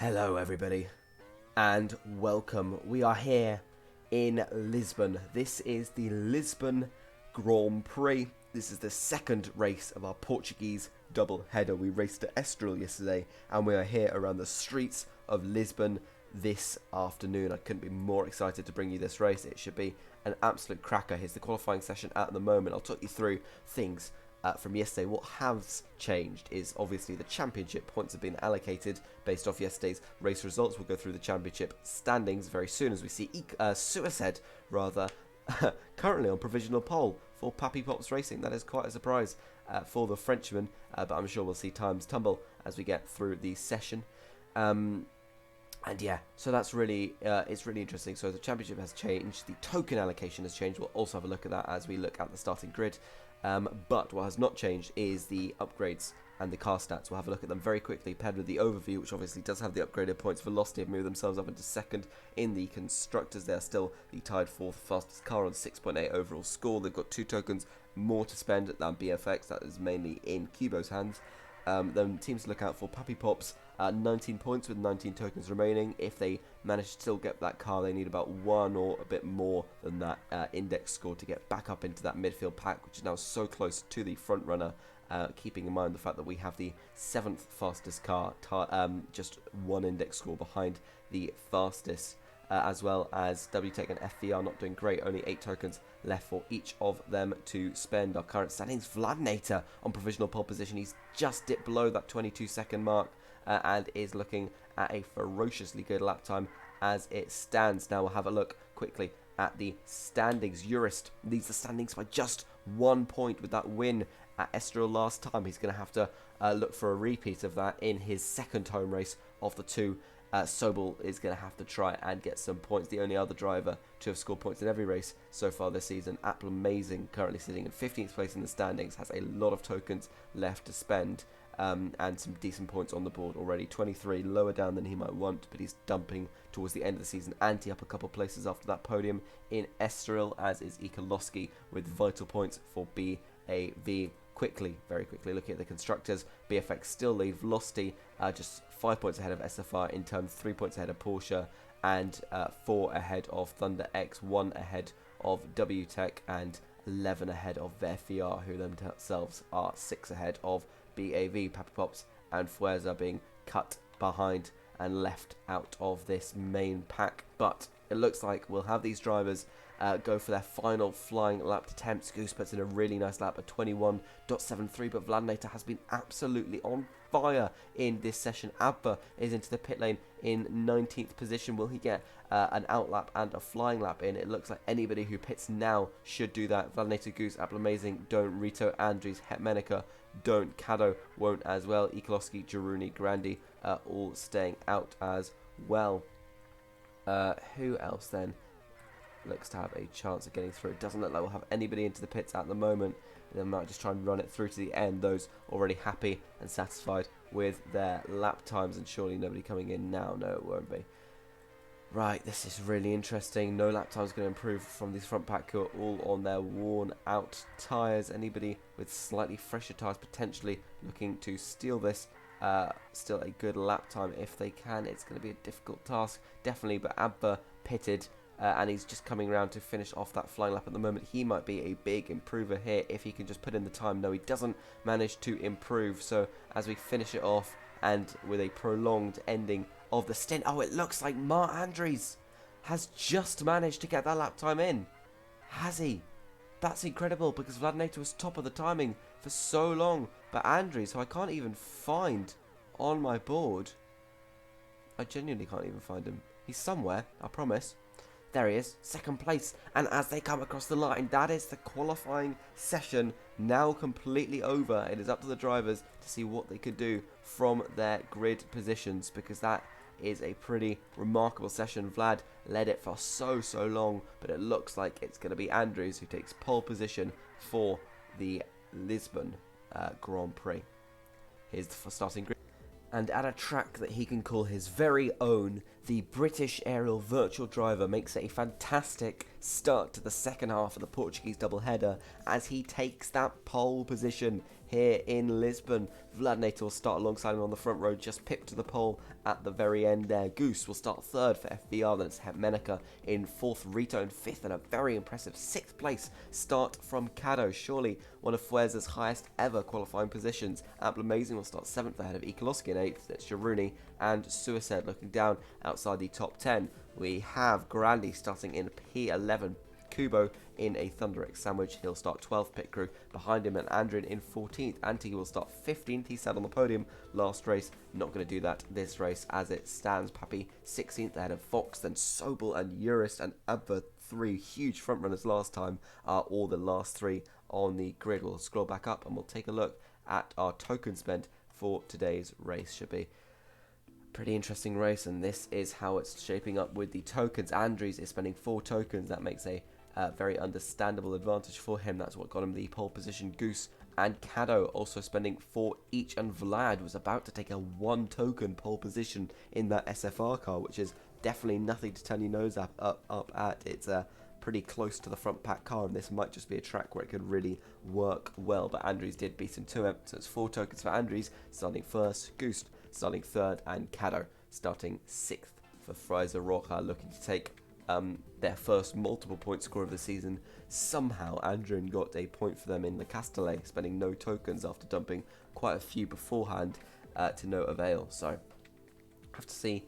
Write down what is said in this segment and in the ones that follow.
Hello everybody and welcome. We are here in Lisbon. This is the Lisbon Grand Prix. This is the second race of our Portuguese double header. We raced at Estoril yesterday and we are here around the streets of Lisbon this afternoon. I couldn't be more excited to bring you this race. It should be an absolute cracker. Here's the qualifying session at the moment. I'll talk you through things from yesterday. What has changed is obviously the championship points have been allocated based off yesterday's race results. We'll go through the championship standings very soon as we see Suicide rather currently on provisional pole for Papi Pops Racing. That is quite a surprise for the Frenchman, but I'm sure we'll see times tumble as we get through the session. And yeah, so that's really, it's really interesting. So the championship has changed, the token allocation has changed. We'll also have a look at that as we look at the starting grid. But what has not changed is the upgrades and the car stats. We'll have a look at them very quickly, paired with the overview, which obviously does have the upgraded points. Velocity have moved themselves up into second in the constructors. They're still the tied fourth fastest car on 6.8 overall score. They've got 2 tokens more to spend than BFX. That is mainly in Kubo's hands. Then teams to look out for: Papi Pops, 19 points with 19 tokens remaining. If they manage to still get that car, they need about 1 or a bit more than that index score to get back up into that midfield pack, which is now so close to the front runner. Keeping in mind the fact that we have the 7th fastest car, just 1 index score behind the fastest. As well as WTech and FVR not doing great, only 8 tokens left for each of them to spend. Our current standings: Vladinator on provisional pole position. He's just dipped below that 22-second mark and is looking at a ferociously good lap time as it stands. Now we'll have a look quickly at the standings. Jurist leads the standings by just 1 point with that win at Estoril last time. He's going to have to look for a repeat of that in his second home race of the 2. Sobel is going to have to try and get some points. The only other driver to have scored points in every race so far this season. Apple Amazing, currently sitting in 15th place in the standings, has a lot of tokens left to spend and some decent points on the board already. 23, lower down than he might want, but he's dumping towards the end of the season. Anti up a couple places after that podium in Estoril, as is Ikolowski with vital points for BAV. Very quickly looking at the constructors, BFX still lead. Velocity just 5 points ahead of SFR, in turn 3 points ahead of Porsche, and 4 ahead of Thunder X, 1 ahead of WTech, and 11 ahead of FVR, who themselves are 6 ahead of BAV. Papi Pops and Fuerza being cut behind and left out of this main pack, but it looks like we'll have these drivers go for their final flying lap attempts. Goose puts in a really nice lap at 21.73, but Vladinator has been absolutely on fire in this session. Abba is into the pit lane in 19th position. Will he get an outlap and a flying lap in? It looks like anybody who pits now should do that. Vladinator, Goose, Apple Amazing don't. Rito, Andres, Hetmenica don't. Kado won't as well. Ikolowski, Jaruni, Grandi all staying out as well. Who else then looks to have a chance of getting through? It doesn't look like we'll have anybody into the pits at the moment. They might just try and run it through to the end, those already happy and satisfied with their lap times, and surely nobody coming in now. No, it won't be. Right, this is really interesting. No lap times going to improve from these front pack who are all on their worn out tyres. Anybody with slightly fresher tyres potentially looking to steal this. Still a good lap time if they can. It's going to be a difficult task, definitely, but Abba pitted and he's just coming around to finish off that flying lap at the moment. He might be a big improver here if he can just put in the time. No, he doesn't manage to improve, so as we finish it off and with a prolonged ending of the stint, oh, it looks like Mark Andres has just managed to get that lap time in. Has he? That's incredible, because Vladinator was top of the timing for so long, but Andres, who I can't even find on my board, I genuinely can't even find him. He's somewhere, I promise. There he is, second place, and as they come across the line, that is the qualifying session now completely over. It is up to the drivers to see what they could do from their grid positions, because that is a pretty remarkable session. Vlad led it for so long, but it looks like it's going to be Andrews who takes pole position for the Lisbon Grand Prix. Here's the starting grid. And at a track that he can call his very own, the British aerial virtual driver makes a fantastic start to the second half of the Portuguese doubleheader as he takes that pole position here in Lisbon. Vladinator will start alongside him on the front row, just pipped to the pole at the very end there. Goose will start third for FVR, then it's Hetmenica in fourth, Rito in fifth, and a very impressive sixth place start from Cado. Surely one of Fueza's highest ever qualifying positions. Amazing will start seventh ahead of Ikoloski in eighth. That's Jaruni and Suicide looking down outside the top 10. We have Grandi starting in P11. Kubo in a Thunder X sandwich. He'll start 12th pit crew. Behind him and Andrin in 14th. Anti will start 15th. He sat on the podium last race. Not going to do that this race as it stands. Pappy 16th ahead of Fox. Then Sobel and Urist and Abba, three huge front runners last time, are all the last three on the grid. We'll scroll back up and we'll take a look at our token spent for today's race. Should be pretty interesting race, and this is how it's shaping up with the tokens. Andries is spending 4 tokens. That makes a very understandable advantage for him. That's what got him the pole position. Goose and Cado also spending 4 each, and Vlad was about to take a 1 token pole position in that SFR car, which is definitely nothing to turn your nose up at. It's pretty close to the front pack car, and this might just be a track where it could really work well, but Andries did beat him to it. So it's 4 tokens for Andries starting first, Goose starting third, and Cado starting 6th for Fraser Rocha, looking to take their first multiple point score of the season. Somehow Andrin got a point for them in the Castellet, spending no tokens after dumping quite a few beforehand to no avail. So have to see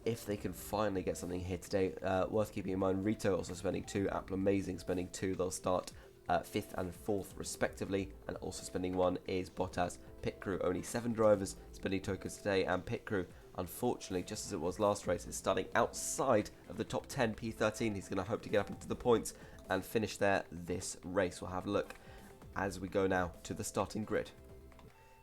if they can finally get something here today. Worth keeping in mind, Rito also spending 2, Amazing spending 2. They'll start 5th and 4th respectively, and also spending 1 is Bottas. Pit crew only 7 drivers spending tokens today, and pit crew, unfortunately, just as it was last race, is starting outside of the top 10 P13. He's going to hope to get up into the points and finish there this race. We'll have a look as we go now to the starting grid.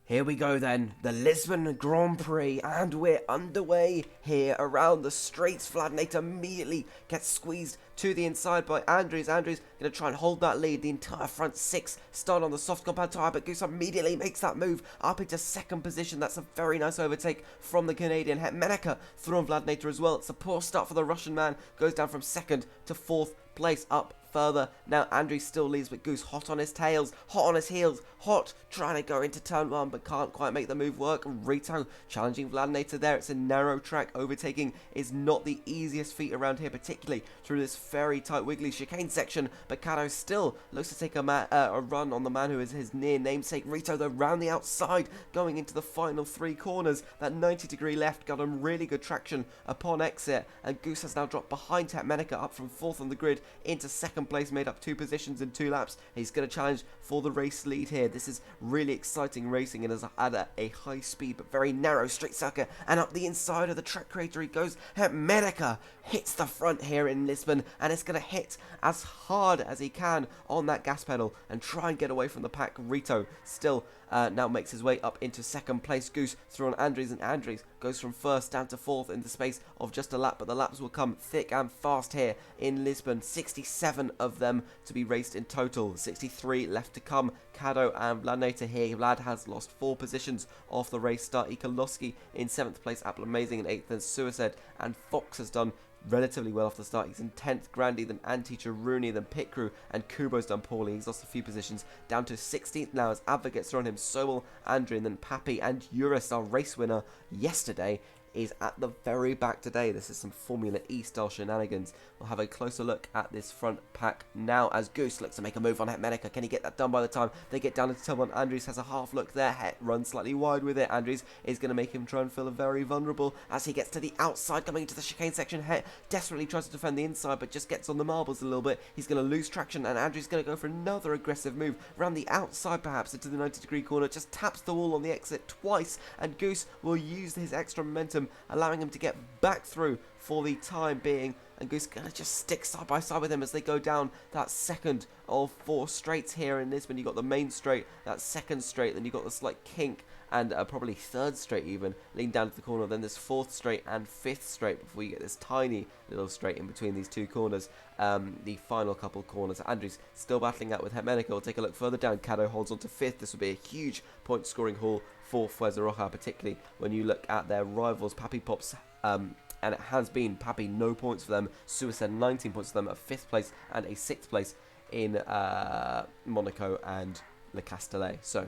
Here we go then, the Lisbon Grand Prix, and we're underway here around the straights. Vladinator immediately gets squeezed to the inside by Andries. Andries going to try and hold that lead. The entire front 6 start on the soft compound tyre, but Goose immediately makes that move up into second position. That's a very nice overtake from the Canadian. Hetmenica through on Vladinator as well. It's a poor start for the Russian man. Goes down from 2nd to 4th place, up further. Now Andries still leads, but Goose hot on his tails, hot on his heels, hot trying to go into turn 1, but can't quite make the move work. Rito challenging Vladinator there. It's a narrow track. Overtaking is not the easiest feat around here, particularly through this very tight wiggly chicane section, but Cado still looks to take a run on the man who is his near namesake. Rito though round the outside, going into the final 3 corners. That 90-degree left got him really good traction upon exit, and Goose has now dropped behind Hetmenica, up from 4th on the grid into 2nd place, made up 2 positions in 2 laps. He's going to challenge for the race lead here. This is really exciting racing, and is at a high speed but very narrow straight circuit, and up the inside of the track creator he goes. Hetmenica hits the front here in Lisbon, and it's going to hit as hard as he can on that gas pedal and try and get away from the pack. Rito still now makes his way up into 2nd place. Goose through on Andries, and Andries goes from 1st down to 4th in the space of just a lap, but the laps will come thick and fast here in Lisbon. 67 of them to be raced in total, 63 left to come. Cado and Vladinator here. Vlad has lost 4 positions off the race start. Ikoloski in 7th place, Amazing in 8th, then Suicide, and Fox has done relatively well off the start. He's in 10th, Grandi, then Anti, Charuni, then Pit Crew, and Kubo's done poorly. He's lost a few positions, down to 16th now as Adva gets thrown him. Sobel, Andrin, then Pappy, and Urist, our race winner yesterday, is at the very back today. This is some Formula E style shenanigans. We'll have a closer look at this front pack now as Goose looks to make a move on Hetmenica. Can he get that done by the time they get down into turn 1? Andries has a half look there. Het runs slightly wide with it. Andries is going to make him try and feel very vulnerable as he gets to the outside coming into the chicane section. Het desperately tries to defend the inside but just gets on the marbles a little bit. He's going to lose traction, and Andries is going to go for another aggressive move around the outside, perhaps into the 90-degree corner. Just taps the wall on the exit twice, and Goose will use his extra momentum, allowing him to get back through for the time being. And Goose going to just stick side by side with him as they go down that 2nd of 4 straights here in Lisbon. You got the main straight, that 2nd straight, then you got the slight kink, and probably 3rd straight even, leading down to the corner. Then this 4th straight and 5th straight before you get this tiny little straight in between these 2 corners. The final couple corners. Andries still battling out with Hetmenica. We'll take a look further down. Cado holds on to 5th. This will be a huge point scoring haul for Fuerza Roja, particularly when you look at their rivals. Pappy Pops, and it has been Pappy, no points for them. Suicide 19 points for them, a 5th place and a 6th place in Monaco and Le Castellet. So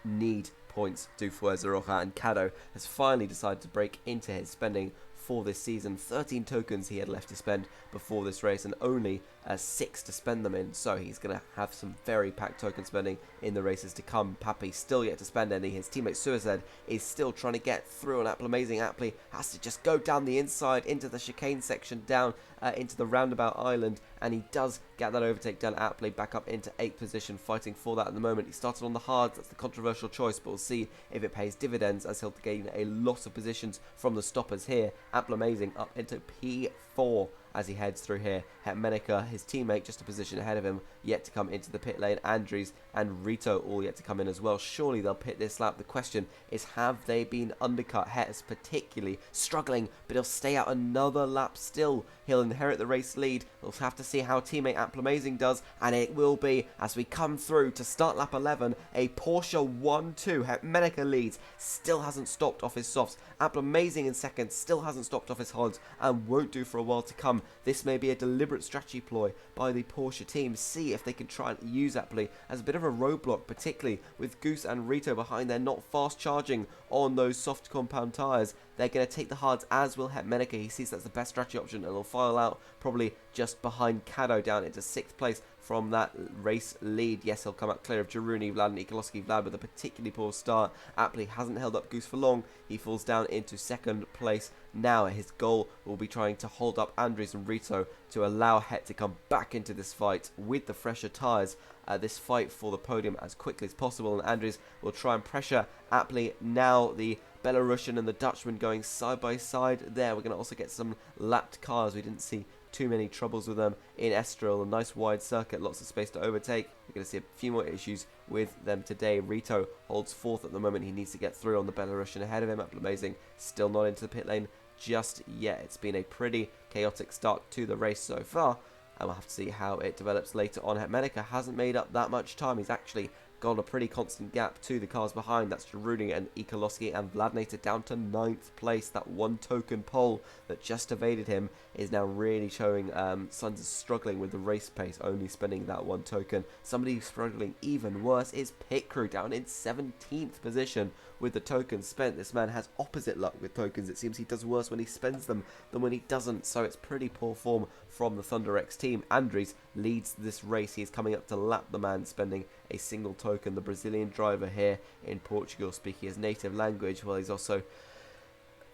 need points do Fuerza Roja, and Cado has finally decided to break into his spending for this season. 13 tokens he had left to spend before this race, and only 6 to spend them in, so he's going to have some very packed token spending in the races to come. Papi still yet to spend any. His teammate Suicide is still trying to get through on Apple. Amazing Apply has to just go down the inside into the chicane section, down into the roundabout island, and he does get that overtake done. Apply back up into 8th position, fighting for that at the moment. He started on the hards, that's the controversial choice, but we'll see if it pays dividends, as he'll gain a lot of positions from the stoppers here. Apple Amazing up into P4 as he heads through here. Hetmenica, his teammate, just a position ahead of him, yet to come into the pit lane. Andres and Rito all yet to come in as well. Surely they'll pit this lap. The question is, have they been undercut? Het is particularly struggling, but he'll stay out another lap still. He'll inherit the race lead. We'll have to see how teammate Apple Amazing does, and it will be, as we come through to start lap 11, a Porsche 1-2. Hetmenica leads, still hasn't stopped off his softs. Apple Amazing in second, still hasn't stopped off his hards, and won't do for a while to come. This may be a deliberate strategy ploy by the Porsche team. See if they can try and use Apply as a bit of a roadblock, particularly with Goose and Rito behind. They're not fast charging on those soft compound tyres. They're going to take the hards, as will Hetmenica. He sees that's the best strategy option, and he'll file out probably just behind Cado down into 6th place from that race lead. Yes, he'll come out clear of Jaruni, Vlad and Ikoloski. Vlad with a particularly poor start. Apply hasn't held up Goose for long. He falls down into 2nd place. Now his goal will be trying to hold up Andres and Rito to allow Het to come back into this fight with the fresher tyres. This fight for the podium as quickly as possible, and Andres will try and pressure Apply. Now the Belarusian and the Dutchman going side by side there. We're going to also get some lapped cars. We didn't see too many troubles with them in Estoril. A nice wide circuit, lots of space to overtake. We're going to see a few more issues with them today. Rito holds 4th at the moment. He needs to get through on the Belarusian ahead of him. Apple Amazing still not into the pit lane just yet. It's been a pretty chaotic start to the race so far, and we'll have to see how it develops later on. Hetmenica hasn't made up that much time. He's actually got a pretty constant gap to the cars behind. That's Jaruni and Ikoloski, and Vladnator down to 9th place. That 1 token pole that just evaded him is now really showing signs of struggling with the race pace, only spending that 1 token. Somebody who's struggling even worse is Pit Crew, down in 17th position with the tokens spent. This man has opposite luck with tokens. It seems he does worse when he spends them than when he doesn't, so it's pretty poor form from the Thunder X team. Andres leads this race. He is coming up to lap the man spending a single token. The Brazilian driver here in Portugal, speaking his native language, while he's also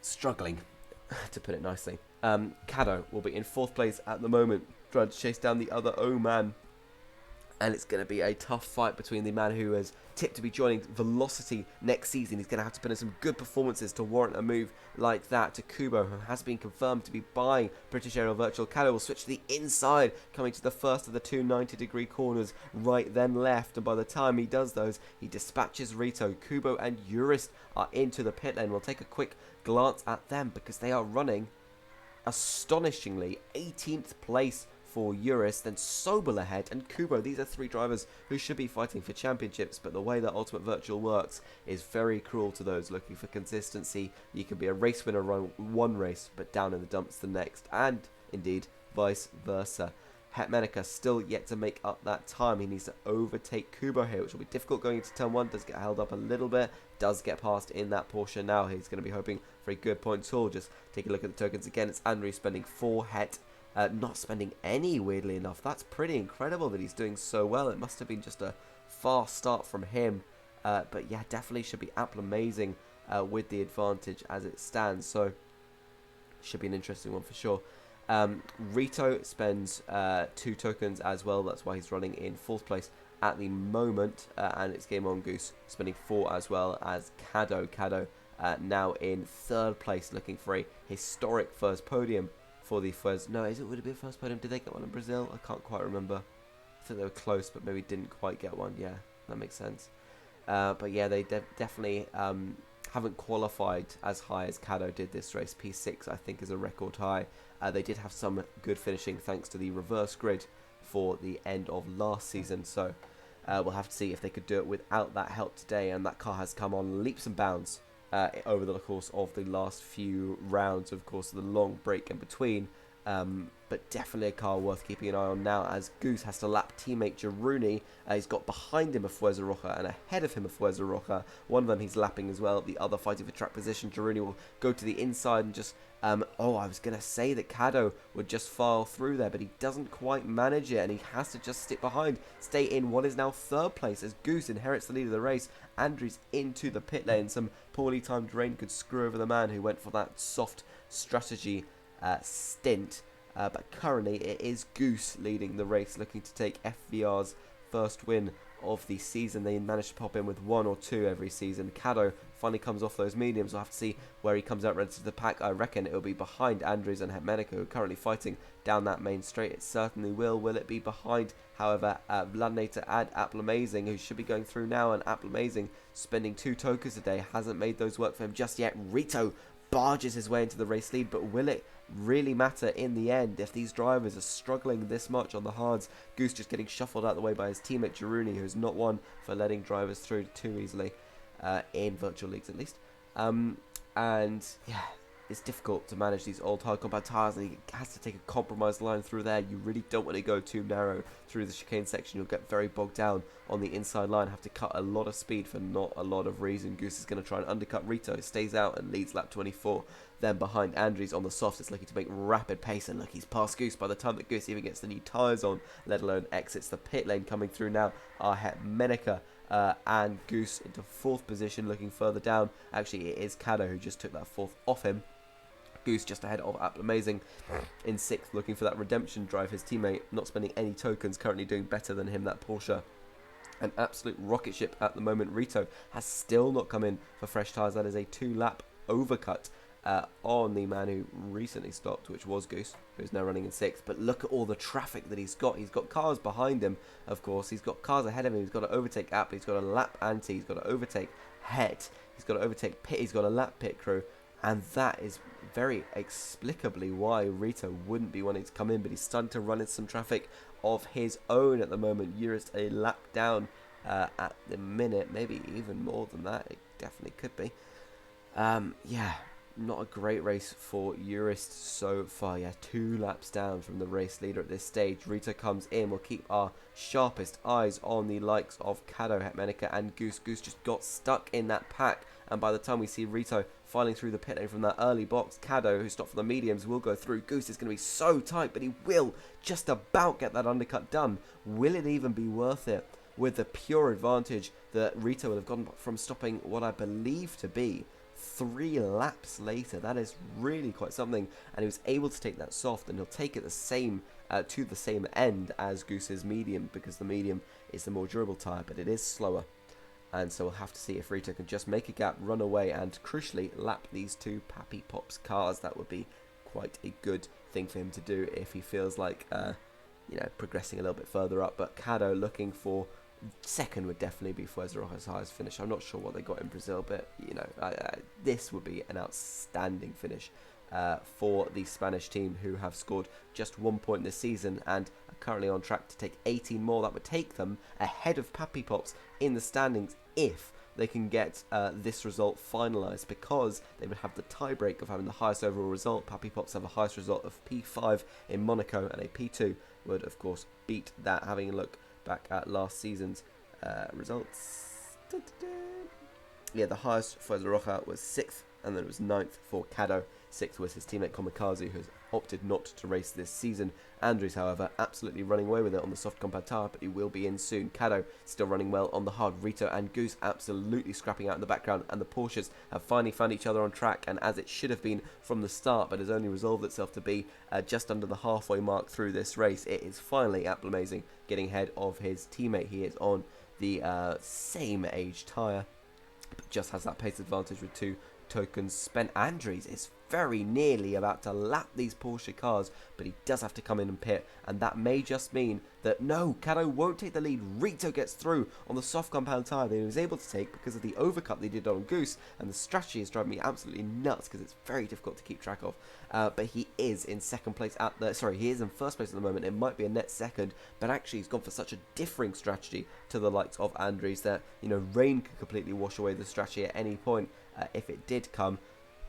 struggling, to put it nicely. Cado will be in 4th place at the moment, trying to chase down the other man. And it's going to be a tough fight between the man who is tipped to be joining Velocity next season. He's going to have to put in some good performances to warrant a move like that, to Kubo, who has been confirmed to be buying British Aerial Virtual. Cado will switch to the inside, coming to the first of the 2 90-degree corners, right then left. And by the time he does those, he dispatches Rito. Kubo and Urist are into the pit lane. We'll take a quick glance at them, because they are running astonishingly 18th place for Urist, then Sobel ahead, and Kubo. These are 3 drivers who should be fighting for championships, but the way that Ultimate Virtual works is very cruel to those looking for consistency. You can be a race winner run one race, but down in the dumps the next, and indeed vice versa. Hetmenica still yet to make up that time. He needs to overtake Kubo here, which will be difficult going into turn 1. Does get held up a little bit, does get past in that Porsche now. He's going to be hoping for a good point tool. Just take a look at the tokens again. It's Andre spending 4, Het not spending any, weirdly enough. That's pretty incredible that he's doing so well. It must have been just a fast start from him. But yeah, definitely should be Apple Amazing with the advantage as it stands. So should be an interesting one for sure. Rito spends 2 tokens as well. That's why he's running in 4th place at the moment. And it's Game On Goose spending 4 as well as Cado. Cado now in 3rd place, looking for a historic first podium for the first. No, would it be a first podium? Did they get one in Brazil? I can't quite remember. I think they were close, but maybe didn't quite get one. Yeah, that makes sense. But yeah, they definitely haven't qualified as high as Cado did this race. P6, I think, is a record high. They did have some good finishing thanks to the reverse grid for the end of last season. So we'll have to see if they could do it without that help today. And that car has come on leaps and bounds over the course of the last few rounds. Of course, the long break in between. But but definitely a car worth keeping an eye on now, as Goose has to lap teammate Girouni. He's got behind him a Fuerza Roja and ahead of him a Fuerza Roja. One of them he's lapping as well, the other fighting for track position. Girouni will go to the inside and just... I was going to say that Caddo would just file through there, but he doesn't quite manage it, and he has to just stick behind, stay in what is now third place, as Goose inherits the lead of the race. Andrews into the pit lane. Some poorly timed rain could screw over the man who went for that soft strategy stint. But currently it is Goose leading the race, looking to take FVR's first win of the season. They managed to pop in with 1 or 2 every season. Caddo finally comes off those mediums. We'll have to see where he comes out relative to the pack. I reckon it'll be behind Andrews and Hetmenica, who are currently fighting down that main straight. It certainly will. Will it be behind, however, Vladnator and Apple Amazing, who should be going through now, and Apple Amazing spending 2 tokens a day hasn't made those work for him just yet. Rito barges his way into the race lead, but will it really matter in the end if these drivers are struggling this much on the hards? Goose just getting shuffled out of the way by his teammate Girouni, who's not one for letting drivers through too easily, in virtual leagues at least. And yeah, it's difficult to manage these old hard compound tyres, and he has to take a compromised line through there. You really don't want to go too narrow through the chicane section. You'll get very bogged down on the inside line, have to cut a lot of speed for not a lot of reason. Goose is going to try and undercut Rito, stays out and leads lap 24. Then behind Andrews on the soft, it's looking to make rapid pace, and look, he's past Goose by the time that Goose even gets the new tyres on, let alone exits the pit lane. Coming through now are Hetmenica and Goose into 4th position. Looking further down, actually it is Caddo who just took that 4th off him. Goose just ahead of Apple Amazing in 6th, looking for that redemption drive. His teammate not spending any tokens, currently doing better than him, that Porsche. An absolute rocket ship at the moment. Rito has still not come in for fresh tyres. That is a 2-lap overcut on the man who recently stopped, which was Goose, who's now running in 6th. But look at all the traffic that he's got. He's got cars behind him, of course. He's got cars ahead of him. He's got to overtake Apple. He's got to lap Anti. He's got to overtake Het. He's got to overtake Pit. He's got to lap Pit Crew. And that is very explicably why Rito wouldn't be wanting to come in, but he's starting to run into some traffic of his own at the moment. Eurist a lap down at the minute, maybe even more than that. It definitely could be. Yeah, not a great race for Eurist so far. Yeah, 2 laps down from the race leader at this stage. Rito comes in. We'll keep our sharpest eyes on the likes of Caddo, Hetmenica and Goose. Goose just got stuck in that pack, and by the time we see Rito filing through the pit lane from that early box, Caddo, who stopped for the mediums, will go through. Goose is going to be so tight, but he will just about get that undercut done. Will it even be worth it with the pure advantage that Rito will have gotten from stopping what I believe to be 3 laps later? That is really quite something, and he was able to take that soft, and he'll take it the same to the same end as Goose's medium, because the medium is the more durable tyre, but it is slower. And so we'll have to see if Rito can just make a gap, run away, and crucially lap these 2 Pappy Pops cars. That would be quite a good thing for him to do if he feels like, progressing a little bit further up. But Caddo looking for 2nd would definitely be Fuerza Roja's highest finish. I'm not sure what they got in Brazil, but this would be an outstanding finish for the Spanish team, who have scored just 1 point this season and are currently on track to take 18 more. That would take them ahead of Pappy Pops in the standings if they can get this result finalised, because they would have the tiebreak of having the highest overall result. Pappy Pops have a highest result of P5 in Monaco, and a P2 would of course beat that. Having a look back at last season's results, yeah, the highest for Fuerza Roja was 6th, and then it was 9th for Caddo. 6th was his teammate Komikazu, who has opted not to race this season. Andrews, however, absolutely running away with it on the soft compound tyre, but he will be in soon. Caddo still running well on the hard. Rito and Goose absolutely scrapping out in the background, and the Porsches have finally found each other on track, and as it should have been from the start, but has only resolved itself to be just under the halfway mark through this race. It is finally Apple Amazing getting ahead of his teammate. He is on the same age tyre, but just has that pace advantage with 2 tokens spent. Andrews is very nearly about to lap these Porsche cars, but he does have to come in and pit, and that may just mean that no, Caddo won't take the lead. Rito gets through on the soft compound tyre that he was able to take because of the overcut they did on Goose, and the strategy is driving me absolutely nuts because it's very difficult to keep track of. But he is in second place at the, he is in first place at the moment. It might be a net second, but actually he's gone for such a differing strategy to the likes of Andrews that, rain could completely wash away the strategy at any point if it did come.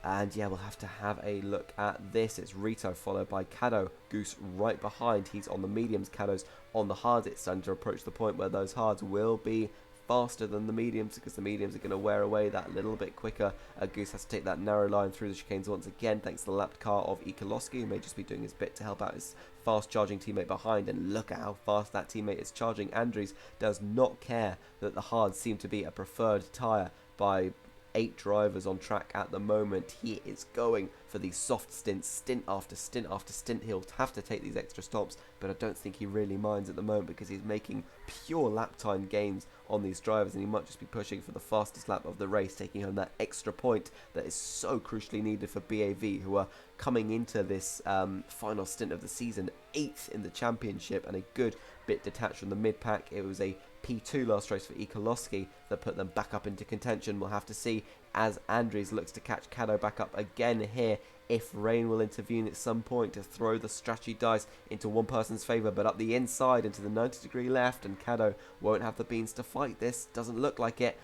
And yeah, we'll have to have a look at this. It's Rito followed by Caddo. Goose right behind. He's on the mediums. Caddo's on the hards. It's starting to approach the point where those hards will be faster than the mediums, because the mediums are going to wear away that little bit quicker. Goose has to take that narrow line through the chicanes once again, thanks to the lapped car of Ikoloski, who may just be doing his bit to help out his fast charging teammate behind. And look at how fast that teammate is charging. Andries does not care that the hards seem to be a preferred tyre by 8 drivers on track at the moment. He is going for these soft stints, stint after stint after stint. He'll have to take these extra stops, but I don't think he really minds at the moment, because he's making pure lap time gains on these drivers, and he might just be pushing for the fastest lap of the race, taking home that extra point that is so crucially needed for BAV, who are coming into this final stint of the season 8th in the championship and a good bit detached from the mid-pack. It was a P2 last race for Ikoloski that put them back up into contention. We'll have to see as Andries looks to catch Caddo back up again here, if rain will intervene at some point to throw the strategy dice into one person's favour, but up the inside into the 90-degree left, and Caddo won't have the beans to fight this. Doesn't look like it.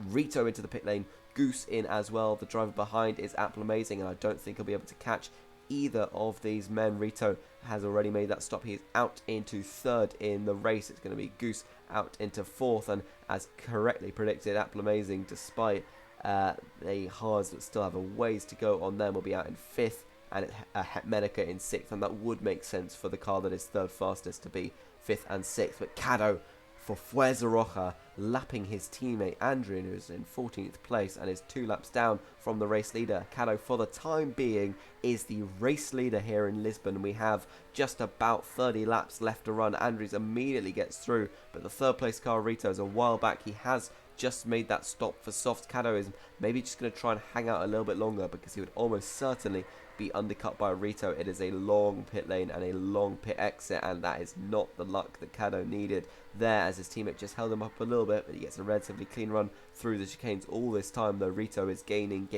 Rito into the pit lane, Goose in as well. The driver behind is Apple Amazing, and I don't think he'll be able to catch either of these men. Rito has already made that stop. He is out into 3rd in the race. It's going to be Goose out into 4th, and as correctly predicted, Apple Amazing, despite the hards that still have a ways to go on them, will be out in 5th, and Hetmenica in 6th, and that would make sense for the car that is 3rd fastest to be 5th and 6th. But Caddo for Fuerza lapping his teammate Andrian, who is in 14th place and is 2 laps down from the race leader. Caddo, for the time being, is the race leader here in Lisbon. We have just about 30 laps left to run. Andries immediately gets through, but the 3rd place car, Rito, is a while back. He has just made that stop for soft. Caddo is maybe just going to try and hang out a little bit longer, because he would almost certainly be undercut by Rito. It is a long pit lane and a long pit exit, and that is not the luck that Caddo needed there, as his teammate just held him up a little bit, but he gets a relatively clean run through the chicanes all this time, though Rito is gaining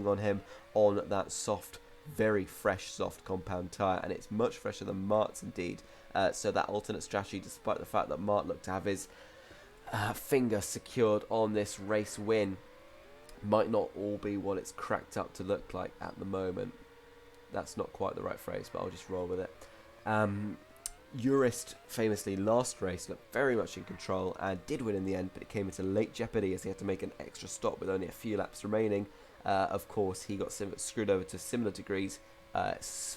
on him on that soft, very fresh soft compound tyre, and it's much fresher than Mart's indeed. So that alternate strategy, despite the fact that Mart looked to have his finger secured on this race win, might not all be what it's cracked up to look like at the moment. That's not quite the right phrase, but I'll just roll with it. Jurist famously last race looked very much in control and did win in the end, but it came into late jeopardy as he had to make an extra stop with only a few laps remaining. Of course, he got screwed over to similar degrees,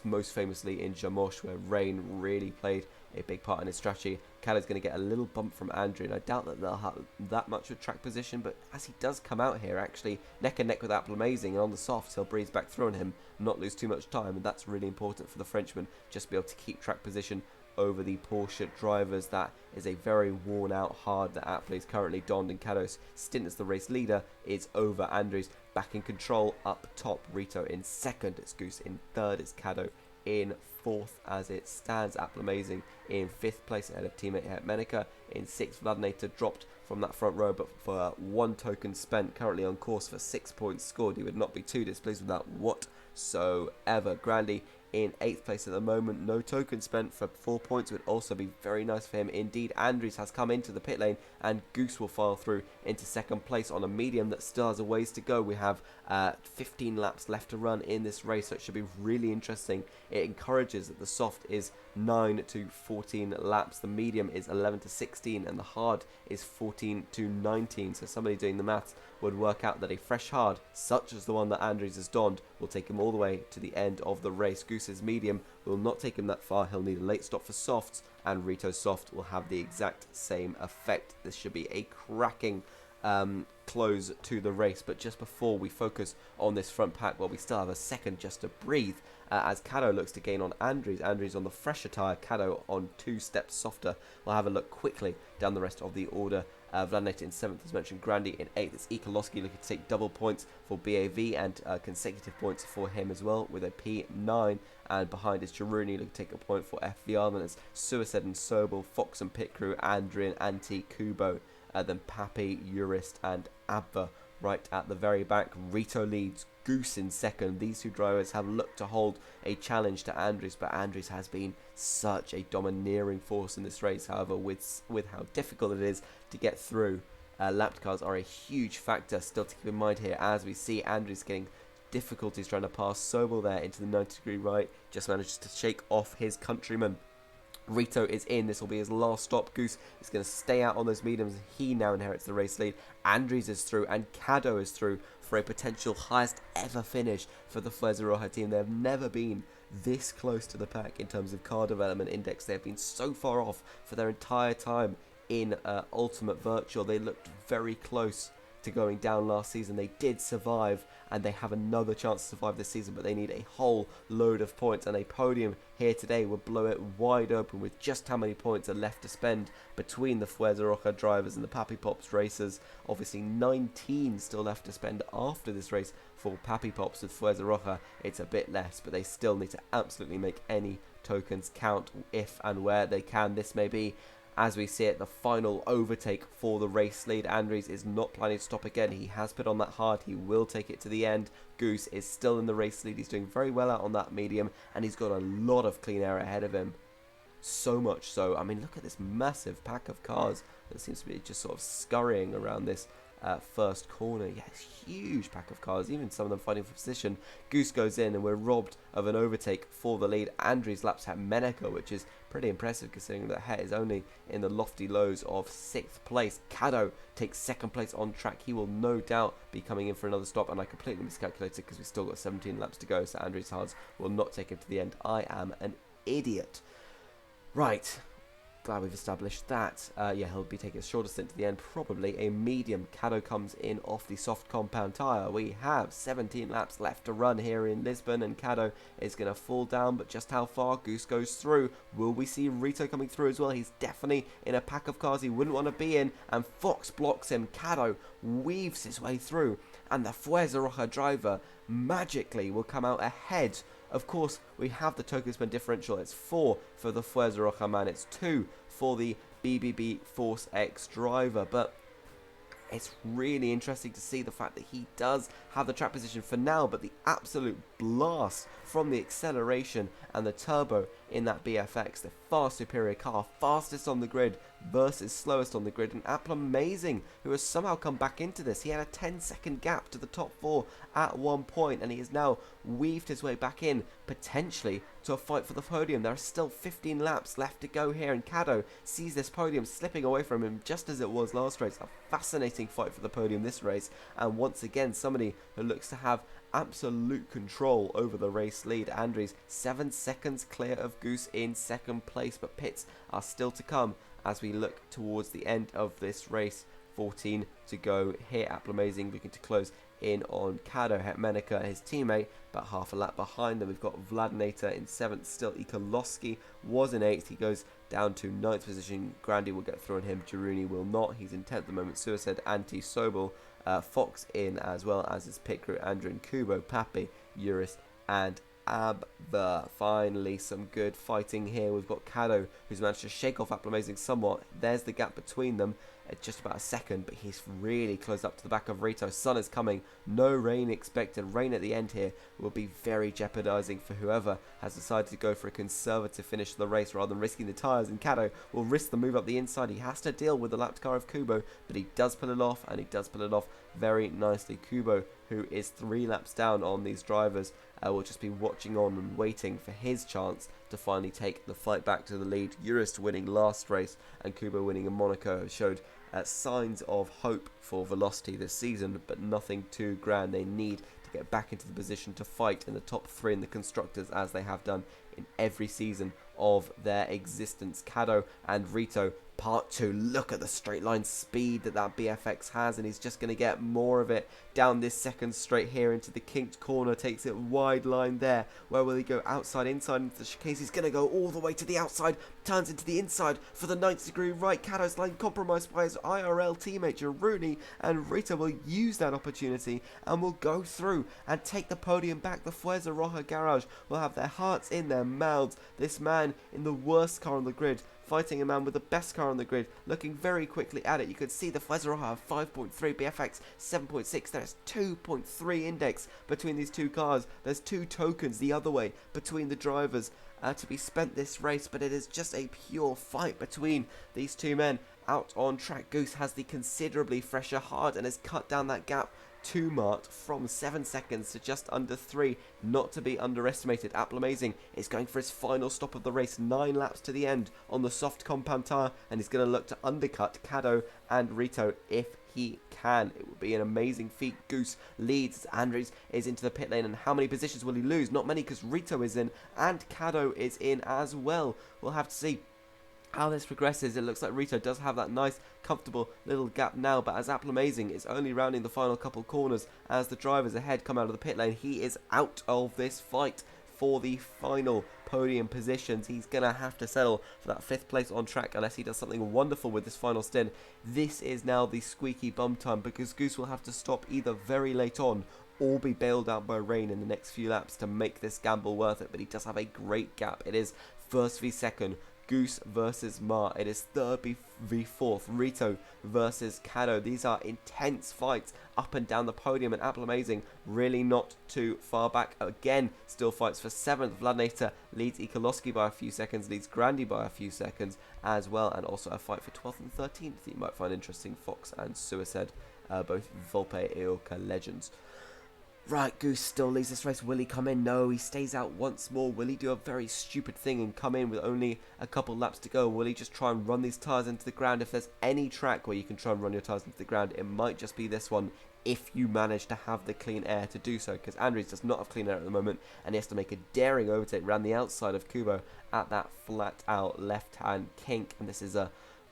most famously in Jamosh, where rain really played a big part in his strategy. Caddo's going to get a little bump from Andrew, and I doubt that they'll have that much of track position, but as he does come out here actually neck and neck with Apple Amazing, and on the softs he'll breeze back through on him, not lose too much time, and that's really important for the Frenchman, just to be able to keep track position over the Porsche drivers. That is a very worn out hard that Apple is currently donned, and Caddo's stint as the race leader is over. Andrews back in control up top, Rito in 2nd, it's Goose in 3rd, it's Caddo in 4th as it stands. Apple Amazing in 5th place ahead of teammate Hetmenica. In 6th, Vladinator dropped from that front row, but for 1 token spent, currently on course for 6 points scored. He would not be too displeased with that whatsoever. Grandy in 8th place at the moment, no token spent for 4 points, would also be very nice for him indeed. Andries has come into the pit lane, and Goose will file through into 2nd place on a medium that still has a ways to go. We have 15 laps left to run in this race, so it should be really interesting. It encourages that the soft is 9 to 14 laps, the medium is 11 to 16, and the hard is 14 to 19. So somebody doing the maths would work out that a fresh hard, such as the one that Andries has donned, will take him all the way to the end of the race. Goose's medium will not take him that far. He'll need a late stop for softs, and Rito's soft will have the exact same effect. This should be a cracking close to the race. But just before we focus on this front pack, well, we still have a second just to breathe, as Caddo looks to gain on Andries. Andries on the fresher tyre, Caddo on 2 steps softer. We'll have a look quickly down the rest of the order. Vladinator in 7th, as mentioned. Grandy in 8th. It's Ikoloski looking to take double points for BAV and consecutive points for him as well with a P9. And behind is Charuni looking to take a point for FVR. Then it's Suicide and Sobel, Fox and Pit Crew, Andrian, Anti, Kubo. Then Pappy, Jurist and Abba right at the very back. Rito leads, Goose in 2nd. These 2 drivers have looked to hold a challenge to Andries, but Andries has been such a domineering force in this race. However, with how difficult it is to get through, lapped cars are a huge factor still to keep in mind here, as we see Andries getting difficulties trying to pass Sobel there into the 90-degree right. Just manages to shake off his countryman. Rito is in. This will be his last stop. Goose is going to stay out on those mediums. He now inherits the race lead. Andries is through and Caddo is through for a potential highest ever finish for the Fuerza Roja team. They have never been this close to the pack in terms of car development index. They have been so far off for their entire time in Ultimate Virtual. They looked very close to going down last season. They did survive, and they have another chance to survive this season, but they need a whole load of points, and a podium here today would blow it wide open with just how many points are left to spend between the Fuerza Roja drivers and the Papi Pops racers. Obviously 19 still left to spend after this race for Papi Pops. With Fuerza Roja it's a bit less, but they still need to absolutely make any tokens count if and where they can. This may be, as we see it, the final overtake for the race lead. Andries is not planning to stop again. He has put on that hard. He will take it to the end. Goose is still in the race lead. He's doing very well out on that medium, and he's got a lot of clean air ahead of him. So much so. I mean, look at this massive pack of cars that seems to be just sort of scurrying around this first corner. Yeah, it's a huge pack of cars, even some of them fighting for position. Goose goes in and we're robbed of an overtake for the lead. Andries laps at Meneka, which is pretty impressive considering that Het is only in the lofty lows of 6th place. Caddo takes 2nd place on track. He will no doubt be coming in for another stop, and I completely miscalculated because we've still got 17 laps to go, so Andries Hards will not take him to the end. I am an idiot. Right. Glad we've established that. Yeah, he'll be taking a shorter stint to the end, probably a medium. Caddo comes in off the soft compound tyre. We have 17 laps left to run here in Lisbon, and Caddo is going to fall down, but just how far? Goose goes through. Will we see Rito coming through as well? He's definitely in a pack of cars he wouldn't want to be in, and Fox blocks him. Caddo weaves his way through, and the Fuerza Roja driver magically will come out ahead. Of course, we have the token spend differential. It's 4 for the Fuerza Roja man. It's 2 for the BBB Force X driver. But it's really interesting to see the fact that he does have the track position for now, but the absolute blast from the acceleration and the turbo in that BFX, the far superior car, fastest on the grid versus slowest on the grid, and Amazing, who has somehow come back into this. He had a 10-second gap to the top 4 at one point, and he has now weaved his way back in, potentially to a fight for the podium. There are still 15 laps left to go here, and Caddo sees this podium slipping away from him just as it was last race. A fascinating fight for the podium this race, and once again somebody who looks to have absolute control over the race lead. Andries 7 seconds clear of Goose in 2nd place, but pits are still to come as we look towards the end of this race. 14 to go here. Amazing looking to close in on Caddo. Meneka, his teammate, about half a lap behind them. We've got Vladinator in 7th still. Ikolowski was in 8th. He goes down to 9th position. Grandy will get through on him. Jaruni will not. He's in 10th at the moment. Suicide, Sobel, Fox in, as well as his pit crew, Andrew and Kubo, Papi, Eurus, and Abba. Finally, some good fighting here. We've got Caddo, who's managed to shake off Amazing somewhat. There's the gap between them at just about a second, but he's really close up to the back of Rito. Sun is coming. No rain expected. Rain at the end here will be very jeopardizing for whoever has decided to go for a conservative finish of the race rather than risking the tyres, and Caddo will risk the move up the inside. He has to deal with the lapped car of Kubo, but he does pull it off, and he does pull it off very nicely. Kubo, who is 3 laps down on these drivers, will just be watching on and waiting for his chance to finally take the fight back to the lead. Eurus winning last race and Kubo winning in Monaco showed signs of hope for Velocity this season, but nothing too grand. They need to get back into the position to fight in the top 3 in the Constructors, as they have done in every season of their existence. Caddo and Rito Part 2. Look at the straight line speed that BFX has, and he's just going to get more of it down this second straight here into the kinked corner. Takes it wide line there. Where will he go? Outside, inside into the chicane. He's going to go all the way to the outside. Turns into the inside for the 90 degree right. Caddo's line compromised by his IRL teammate Jaruni, and Rita will use that opportunity and will go through and take the podium back. The Fuerza Roja garage will have their hearts in their mouths. This man in the worst car on the grid fighting a man with the best car on the grid, looking very quickly at it. You can see the Fuerza Roja have 5.3, BFX 7.6. There's 2.3 index between these two cars. There's 2 tokens the other way between the drivers to be spent this race, but it is just a pure fight between these two men. Out on track, Goose has the considerably fresher hard and has cut down that gap to Mart from 7 seconds to just under 3. Not to be underestimated. Amazing is going for his final stop of the race. 9 laps to the end on the soft compound tyre, and he's going to look to undercut Caddo and Rito if he can. It would be an amazing feat. Goose leads. Andres is into the pit lane, and how many positions will he lose? Not many, because Rito is in and Caddo is in as well. We'll have to see how this progresses. It looks like Rito does have that nice, comfortable little gap now, but as Amazing is only rounding the final couple corners as the drivers ahead come out of the pit lane, he is out of this fight for the final podium positions. He's going to have to settle for that 5th place on track unless he does something wonderful with this final stint. This is now the squeaky bum time, because Goose will have to stop either very late on or be bailed out by rain in the next few laps to make this gamble worth it. But he does have a great gap. It is 1st v 2nd. Goose versus Mar. It is 3rd v 4th. Rito versus Caddo. These are intense fights up and down the podium, and Amazing really not too far back. Again, still fights for 7th. Vladnator leads Ikoloski by a few seconds, leads Grandi by a few seconds as well, and also a fight for 12th and 13th you might find interesting. Fox and Suicide, both Volpe Eoka legends. Right, Goose still leads this race. Will he come in? No, he stays out once more. Will he do a very stupid thing and come in with only a couple laps to go? Will he just try and run these tyres into the ground? If there's any track where you can try and run your tyres into the ground, it might just be this one, if you manage to have the clean air to do so, because Andres does not have clean air at the moment, and he has to make a daring overtake around the outside of Kubo at that flat out left-hand kink. And this is a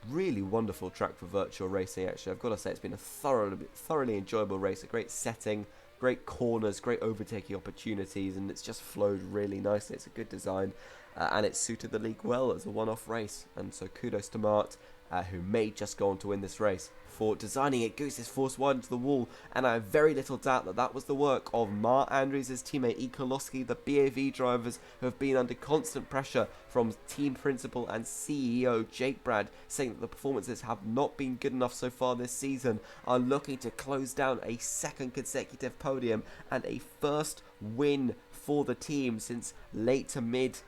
really wonderful track for virtual racing, actually. I've got to say, it's been a thoroughly enjoyable race, a great setting, great corners, great overtaking opportunities, and it's just flowed really nicely. It's a good design, and it suited the league well as a one-off race. And so kudos to Mart, who may just go on to win this race, for designing it. Goose is forced wide into the wall, and I have very little doubt that that was the work of Mart Andres' teammate Ikoloski, the BAV drivers who have been under constant pressure from team principal and CEO Jake Brad, saying that the performances have not been good enough so far this season, are looking to close down a 2nd consecutive podium and a 1st win for the team since late to mid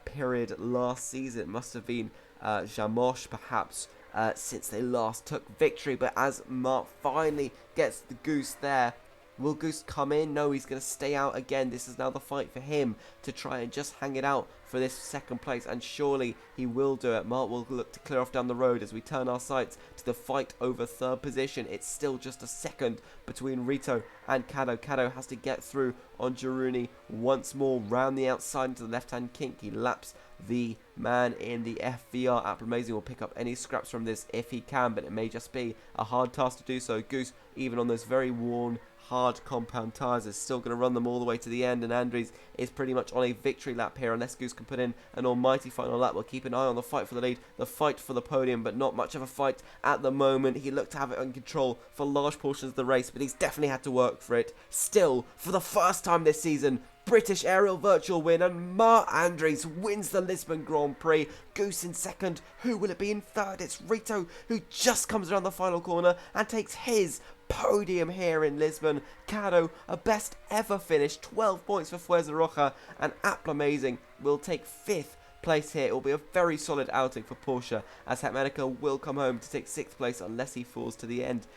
period last season. It must have been Jamosh perhaps, since they last took victory. But as Mark finally gets the Goose there, will Goose come in? No, he's going to stay out again. This is now the fight for him to try and just hang it out for this 2nd place, and surely he will do it. Mark will look to clear off down the road as we turn our sights to the fight over 3rd position. It's still just a 2nd between Rito and Caddo. Caddo has to get through on Jaruni once more, round the outside into the left-hand kink. He laps the man in the FVR. Amazing will pick up any scraps from this if he can, but it may just be a hard task to do so. Goose, even on those very worn, hard compound tyres, is still going to run them all the way to the end, and Andres is pretty much on a victory lap here. Unless Goose can put in an almighty final lap, we'll keep an eye on the fight for the lead, the fight for the podium, but not much of a fight at the moment. He looked to have it under control for large portions of the race, but he's definitely had to work for it. Still, for the first time this season, British aerial virtual win, and Mart Andres wins the Lisbon Grand Prix. Goose in 2nd. Who will it be in 3rd? It's Rito, who just comes around the final corner and takes his podium here in Lisbon. Caddo, a best ever finish, 12 points for Fuerza Roja, and Amazing will take 5th place here. It will be a very solid outing for Porsche, as Hetmanica will come home to take 6th place unless he falls to the end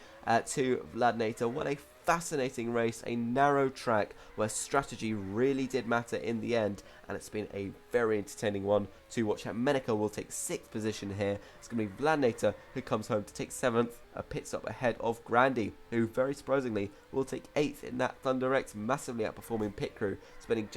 to Vladnator. What a fascinating race, a narrow track where strategy really did matter in the end, and it's been a very entertaining one to watch. Hetmanica will take 6th position here. It's going to be Vladnator who comes home to take 7th, a pit stop ahead of Grandi, who very surprisingly will take 8th in that Thunder X, massively outperforming pit crew, spending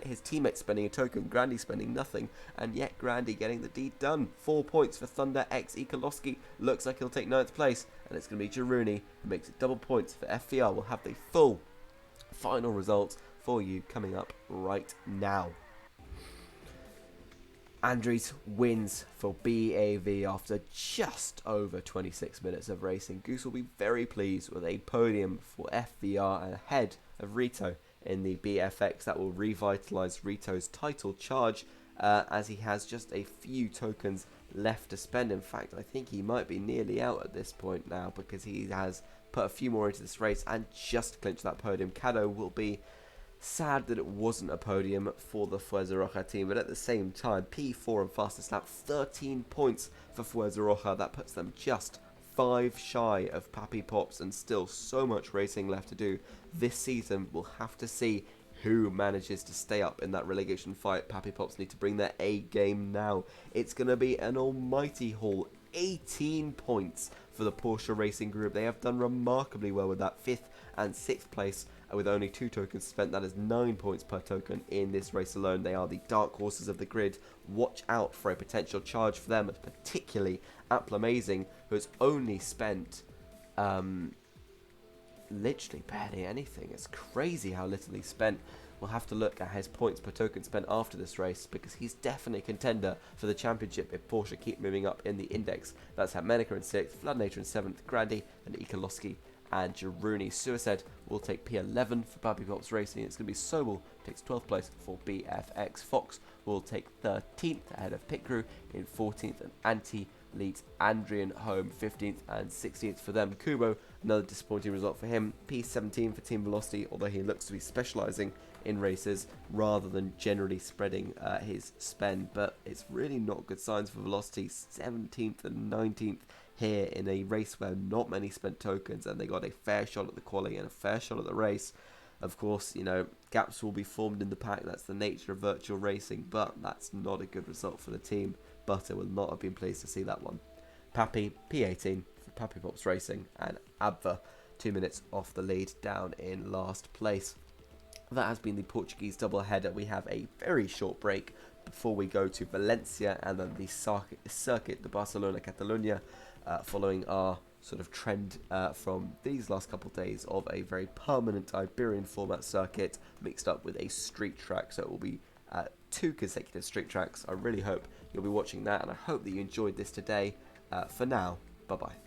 his teammates spending a token, Grandi spending nothing, and yet Grandi getting the deed done. 4 points for Thunder X. Ikoloski looks like he'll take 9th place, and it's going to be Jaruni who makes it double points for FVR. We'll have the full final results for you coming up right now. Andres wins for BAV after just over 26 minutes of racing. Goose will be very pleased with a podium for FVR and ahead of Rito in the BFX. That will revitalise Rito's title charge, as he has just a few tokens left to spend. In fact, I think he might be nearly out at this point now, because he has put a few more into this race and just clinched that podium. Caddo will be sad that it wasn't a podium for the Fuerza Roja team, but at the same time, P4 and fastest lap, 13 points for Fuerza Roja. That puts them just 5 shy of Papi Pops and still so much racing left to do. This season we'll have to see who manages to stay up in that relegation fight. Papi Pops need to bring their A game now. It's going to be an almighty haul. 18 points for the Porsche Racing Group. They have done remarkably well with that 5th and 6th place with only 2 tokens spent. That is 9 points per token in this race alone. They are the dark horses of the grid. Watch out for a potential charge for them, particularly Applamazing, who has only spent literally barely anything. It's crazy how little he spent. We'll have to look at his points per token spent after this race, because he's definitely a contender for the championship if Porsche keep moving up in the index. That's Hatmenica in 6th, Vladinator in 7th, Grandi and Ikolowski and Jaruni. Suicide will take P11 for Papi Pops Racing. It's going to be Sobel takes 12th place for BFX. Fox will take 13th ahead of Pit Crew in 14th, and Anti leads Andrian home 15th and 16th for them. Kubo, another disappointing result for him. P17 for Team Velocity, although he looks to be specialising in races rather than generally spreading his spend, but it's really not good signs for Velocity. 17th and 19th here in a race where not many spent tokens, and they got a fair shot at the quali and a fair shot at the race. Of course, you know, gaps will be formed in the pack. That's the nature of virtual racing, but that's not a good result for the team. Butter will not have been pleased to see that one. Papi, P18 for Papi Pops Racing, and Abva 2 minutes off the lead down in last place. That has been the Portuguese double header. We have a very short break before we go to Valencia and then the circuit de Barcelona-Catalunya, following our sort of trend from these last couple of days of a very permanent Iberian format circuit mixed up with a street track. So it will be 2 consecutive street tracks. I really hope you'll be watching that, and I hope that you enjoyed this today. For now, bye-bye.